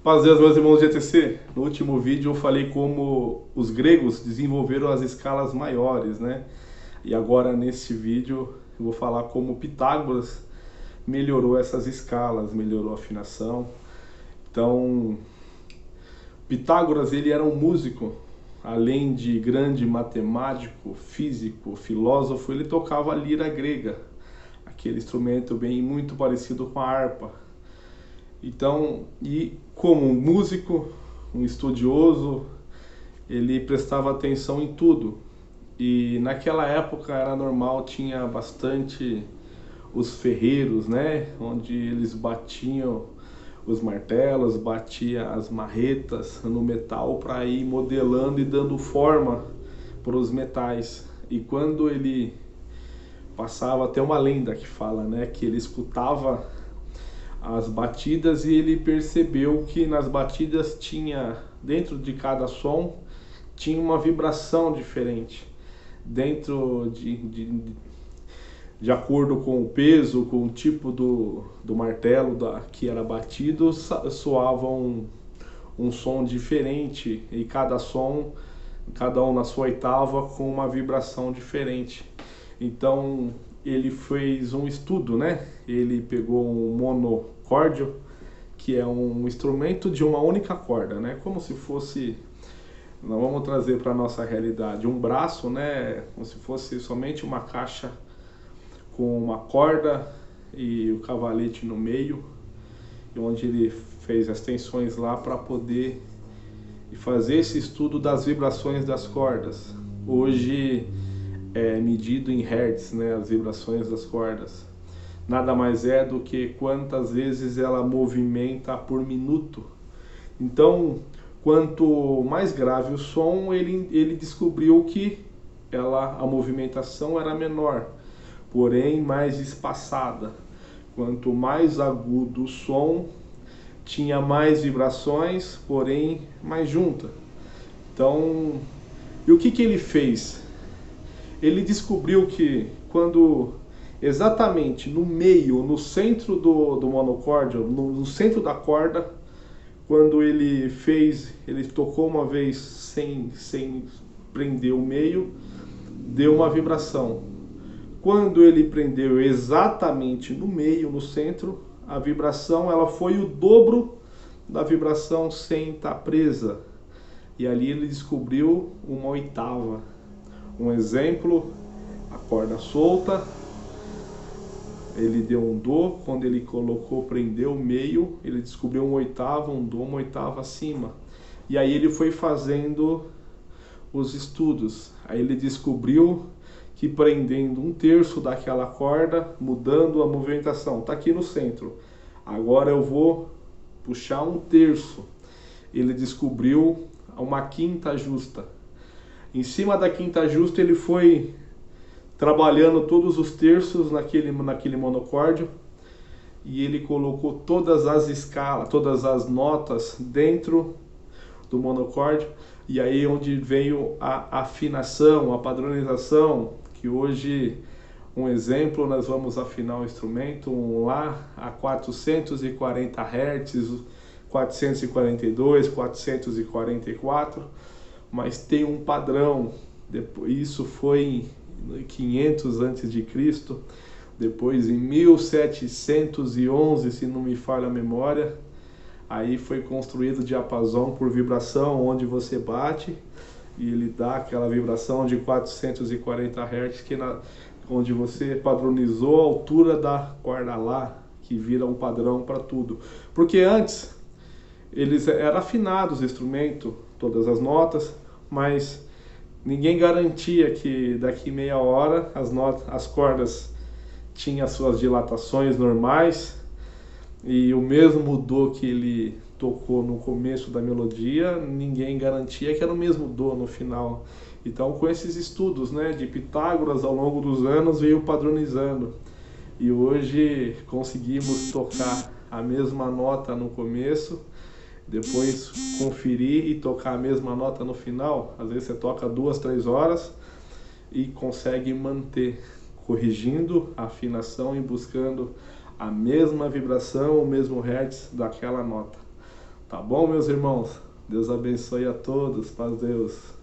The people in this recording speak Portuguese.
Paz Deus, meus irmãos de ETC. No último vídeo eu falei como os gregos desenvolveram as escalas maiores, né? E agora neste vídeo eu vou falar como Pitágoras melhorou essas escalas, melhorou a afinação. Então, Pitágoras, ele era um músico, além de grande matemático, físico, filósofo, ele tocava a lira grega, aquele instrumento bem muito parecido com a harpa. Então, e como um músico, um estudioso, ele prestava atenção em tudo. E naquela época era normal, tinha bastante os ferreiros, né? Onde eles batiam os martelos, batia as marretas no metal para ir modelando e dando forma para os metais. E quando ele passava, até uma lenda que fala, né, que ele escutava as batidas e ele percebeu que nas batidas tinha, dentro de cada som, tinha uma vibração diferente. Dentro de acordo com o peso, com o tipo do martelo que era batido, soava um som diferente, e cada som, cada um na sua oitava, com uma vibração diferente. Então ele fez um estudo, né? Ele pegou um monocórdio, que é um instrumento de uma única corda, né? Como se fosse, nós vamos trazer para a nossa realidade, um braço, né? Como se fosse somente uma caixa com uma corda e o cavalete no meio, onde ele fez as tensões lá para poder fazer esse estudo das vibrações das cordas. Hoje é medido em hertz, né, as vibrações das cordas. Nada mais é do que quantas vezes ela movimenta por minuto. Então, quanto mais grave o som, ele descobriu que a movimentação era menor, porém mais espaçada. Quanto mais agudo o som, tinha mais vibrações, porém mais junta. Então, e o que ele fez? Ele descobriu que quando exatamente no meio, no centro do monocórdio, no centro da corda, quando ele tocou uma vez sem prender o meio, deu uma vibração. Quando ele prendeu exatamente no meio, no centro, a vibração ela foi o dobro da vibração sem estar presa. E ali ele descobriu uma oitava. Um exemplo, a corda solta, ele deu um dó, quando ele prendeu o meio, ele descobriu uma oitava, um dó, uma oitava acima. E aí ele foi fazendo os estudos. Aí ele descobriu que prendendo um terço daquela corda, mudando a movimentação, está aqui no centro. Agora eu vou puxar um terço. Ele descobriu uma quinta justa. Em cima da quinta justa ele foi trabalhando todos os terços naquele monocórdio, e ele colocou todas as escalas, todas as notas dentro do monocórdio, e aí onde veio a afinação, a padronização, que hoje, um exemplo, nós vamos afinar o instrumento lá a 440 Hz, 442, 444, mas tem um padrão. Isso foi em 500 a.C., depois em 1711, se não me falha a memória, aí foi construído o diapasão por vibração, onde você bate e ele dá aquela vibração de 440 Hz, onde você padronizou a altura da corda lá, que vira um padrão para tudo. Porque antes eles eram afinados o instrumento, todas as notas, mas ninguém garantia que daqui meia hora as cordas tinham suas dilatações normais, e o mesmo dó que ele tocou no começo da melodia, ninguém garantia que era o mesmo dó no final. Então, com esses estudos, né, de Pitágoras, ao longo dos anos veio padronizando, e hoje conseguimos tocar a mesma nota no começo, depois conferir e tocar a mesma nota no final. Às vezes você toca 2, 3 horas e consegue manter, corrigindo a afinação e buscando a mesma vibração, o mesmo hertz daquela nota. Tá bom, meus irmãos? Deus abençoe a todos. Paz, Deus.